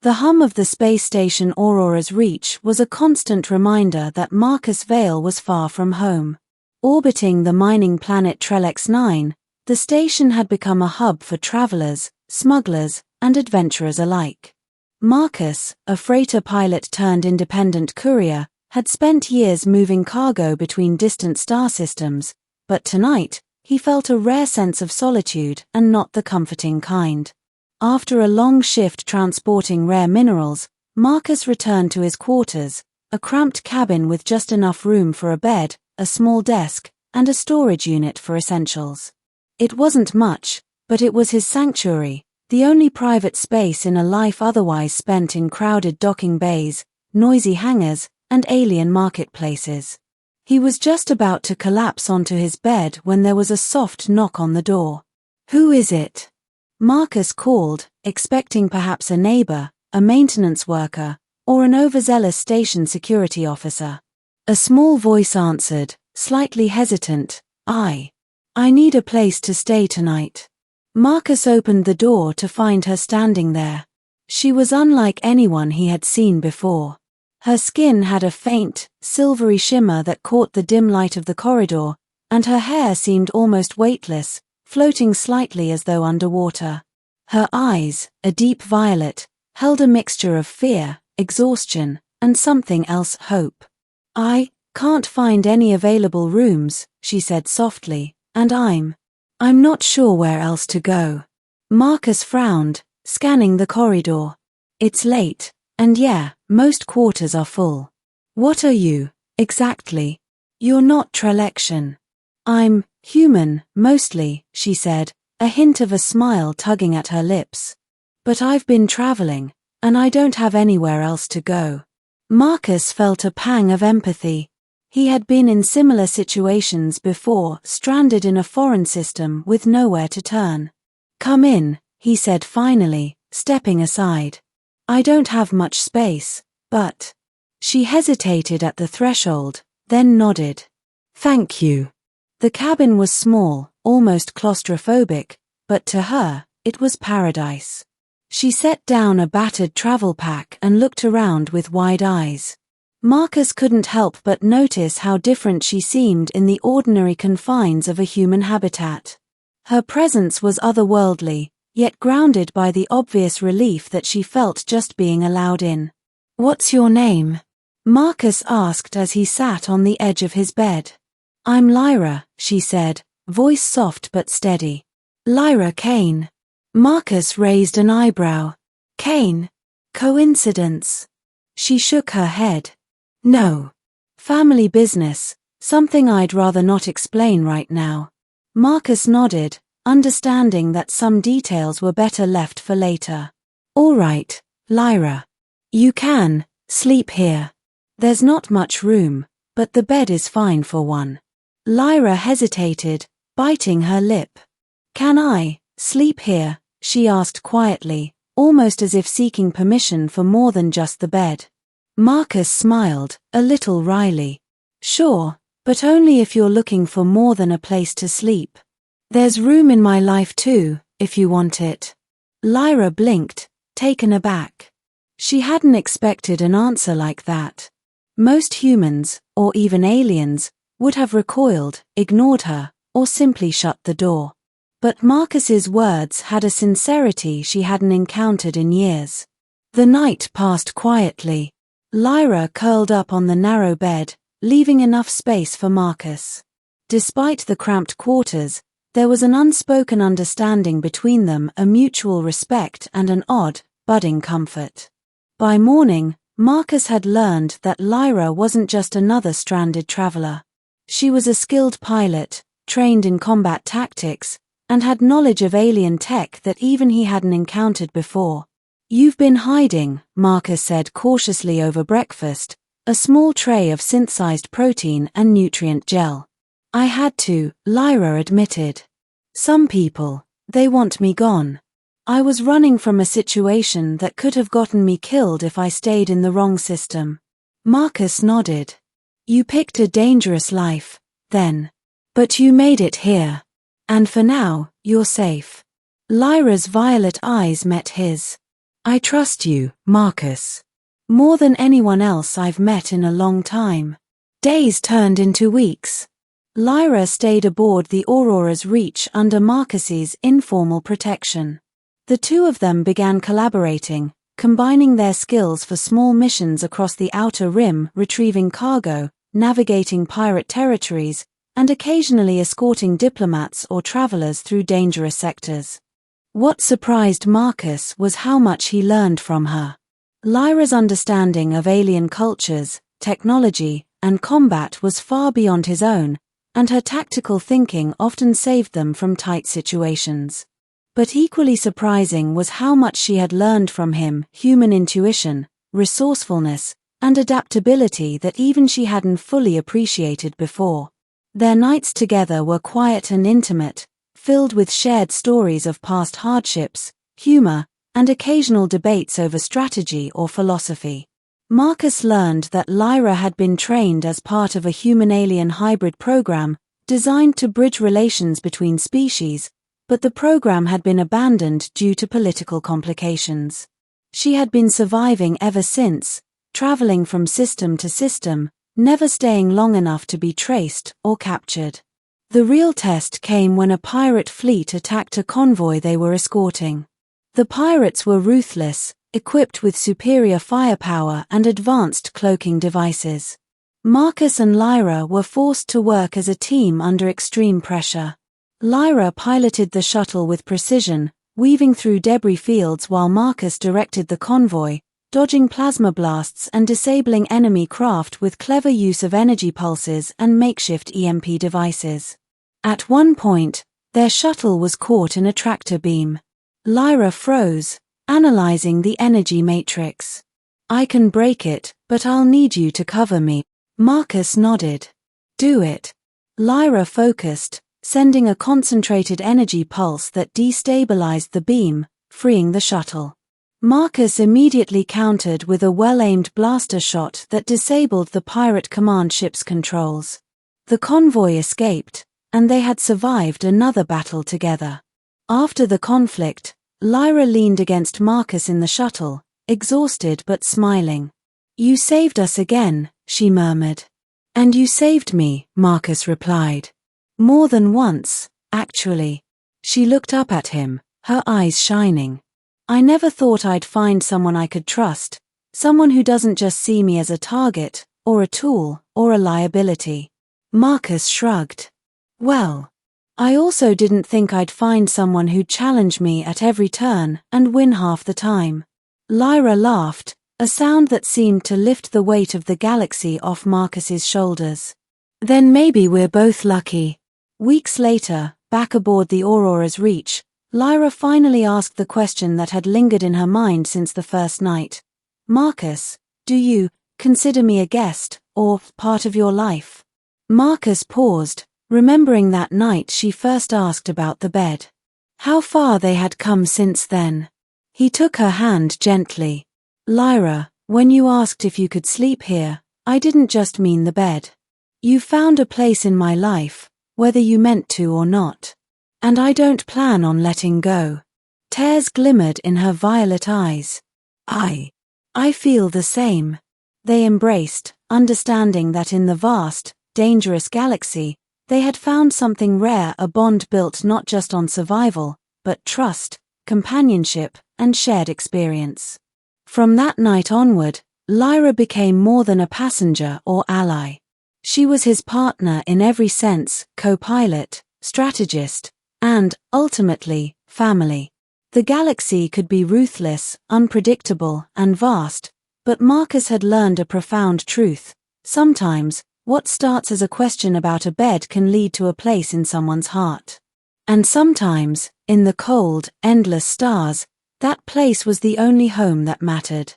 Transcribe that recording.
The hum of the space station Aurora's reach was a constant reminder that Marcus Vale was far from home. Orbiting the mining planet Trelex 9, the station had become a hub for travelers, smugglers, and adventurers alike. Marcus, a freighter pilot turned independent courier, had spent years moving cargo between distant star systems, but tonight, he felt a rare sense of solitude and not the comforting kind. After a long shift transporting rare minerals, Marcus returned to his quarters, a cramped cabin with just enough room for a bed, a small desk, and a storage unit for essentials. It wasn't much, but it was his sanctuary, the only private space in a life otherwise spent in crowded docking bays, noisy hangars, and alien marketplaces. He was just about to collapse onto his bed when there was a soft knock on the door. "Who is it?" Marcus called, expecting perhaps a neighbor, a maintenance worker, or an overzealous station security officer. A small voice answered, slightly hesitant, I need a place to stay tonight." Marcus opened the door to find her standing there. She was unlike anyone he had seen before. Her skin had a faint, silvery shimmer that caught the dim light of the corridor, and her hair seemed almost weightless, floating slightly as though underwater. Her eyes, a deep violet, held a mixture of fear, exhaustion, and something else, hope. "I can't find any available rooms," she said softly, "and I'm not sure where else to go." Marcus frowned, scanning the corridor. "It's late, and yeah, most quarters are full. What are you, exactly?" "You're not Trelexian." "I'm human, mostly," she said, a hint of a smile tugging at her lips. "But I've been traveling, and I don't have anywhere else to go." Marcus felt a pang of empathy. He had been in similar situations before, stranded in a foreign system with nowhere to turn. "Come in," he said finally, stepping aside. "I don't have much space, but..." She hesitated at the threshold, then nodded. "Thank you." The cabin was small, almost claustrophobic, but to her, it was paradise. She set down a battered travel pack and looked around with wide eyes. Marcus couldn't help but notice how different she seemed in the ordinary confines of a human habitat. Her presence was otherworldly, yet grounded by the obvious relief that she felt just being allowed in. "What's your name?" Marcus asked as he sat on the edge of his bed. "I'm Lyra," she said, voice soft but steady. "Lyra Kane." Marcus raised an eyebrow. "Kane? Coincidence?" She shook her head. "No. Family business, something I'd rather not explain right now." Marcus nodded, understanding that some details were better left for later. "All right, Lyra. You can sleep here. There's not much room, but the bed is fine for one." Lyra hesitated, biting her lip. "Can I sleep here?" she asked quietly, almost as if seeking permission for more than just the bed. Marcus smiled, a little wryly. "Sure, but only if you're looking for more than a place to sleep. There's room in my life too, if you want it." Lyra blinked, taken aback. She hadn't expected an answer like that. Most humans, or even aliens, would have recoiled, ignored her, or simply shut the door. But Marcus's words had a sincerity she hadn't encountered in years. The night passed quietly. Lyra curled up on the narrow bed, leaving enough space for Marcus. Despite the cramped quarters, there was an unspoken understanding between them, a mutual respect and an odd, budding comfort. By morning, Marcus had learned that Lyra wasn't just another stranded traveler. She was a skilled pilot, trained in combat tactics, and had knowledge of alien tech that even he hadn't encountered before. "You've been hiding," Marcus said cautiously over breakfast, a small tray of synthesized protein and nutrient gel. "I had to," Lyra admitted. "Some people, they want me gone. I was running from a situation that could have gotten me killed if I stayed in the wrong system." Marcus nodded. "You picked a dangerous life, then. But you made it here. And for now, you're safe." Lyra's violet eyes met his. I trust you, Marcus. More than anyone else I've met in a long time. Days turned into weeks. Lyra stayed aboard the Aurora's Reach under Marcus's informal protection. The two of them began collaborating, combining their skills for small missions across the Outer Rim, retrieving cargo, navigating pirate territories, and occasionally escorting diplomats or travelers through dangerous sectors. What surprised Marcus was how much he learned from her. Lyra's understanding of alien cultures, technology, and combat was far beyond his own, and her tactical thinking often saved them from tight situations. But equally surprising was how much she had learned from him: human intuition, resourcefulness, and adaptability that even she hadn't fully appreciated before. Their nights together were quiet and intimate, filled with shared stories of past hardships, humor, and occasional debates over strategy or philosophy. Marcus learned that Lyra had been trained as part of a human-alien hybrid program designed to bridge relations between species, but the program had been abandoned due to political complications. She had been surviving ever since, traveling from system to system, never staying long enough to be traced or captured. The real test came when a pirate fleet attacked a convoy they were escorting. The pirates were ruthless, equipped with superior firepower and advanced cloaking devices. Marcus and Lyra were forced to work as a team under extreme pressure. Lyra piloted the shuttle with precision, weaving through debris fields while Marcus directed the convoy, dodging plasma blasts and disabling enemy craft with clever use of energy pulses and makeshift EMP devices. At one point, their shuttle was caught in a tractor beam. Lyra froze, analyzing the energy matrix. I can break it, but I'll need you to cover me. Marcus nodded. Do it. Lyra focused, sending a concentrated energy pulse that destabilized the beam, freeing the shuttle. Marcus immediately countered with a well-aimed blaster shot that disabled the pirate command ship's controls. The convoy escaped, and they had survived another battle together. After the conflict, Lyra leaned against Marcus in the shuttle, exhausted but smiling. You saved us again, she murmured. And you saved me, Marcus replied. More than once, actually. She looked up at him, her eyes shining. I never thought I'd find someone I could trust, someone who doesn't just see me as a target, or a tool, or a liability. Marcus shrugged. Well, I also didn't think I'd find someone who'd challenge me at every turn and win half the time. Lyra laughed, a sound that seemed to lift the weight of the galaxy off Marcus's shoulders. Then maybe we're both lucky. Weeks later, back aboard the Aurora's Reach, Lyra finally asked the question that had lingered in her mind since the first night. Marcus, do you consider me a guest, or part of your life? Marcus paused, remembering that night she first asked about the bed. How far they had come since then. He took her hand gently. Lyra, when you asked if you could sleep here, I didn't just mean the bed. You found a place in my life, whether you meant to or not. And I don't plan on letting go. Tears glimmered in her violet eyes. I feel the same. They embraced, understanding that in the vast, dangerous galaxy, they had found something rare, a bond built not just on survival, but trust, companionship, and shared experience. From that night onward, Lyra became more than a passenger or ally. She was his partner in every sense, co-pilot, strategist, and, ultimately, family. The galaxy could be ruthless, unpredictable, and vast, but Marcus had learned a profound truth. Sometimes, what starts as a question about a bed can lead to a place in someone's heart. And sometimes, in the cold, endless stars, that place was the only home that mattered.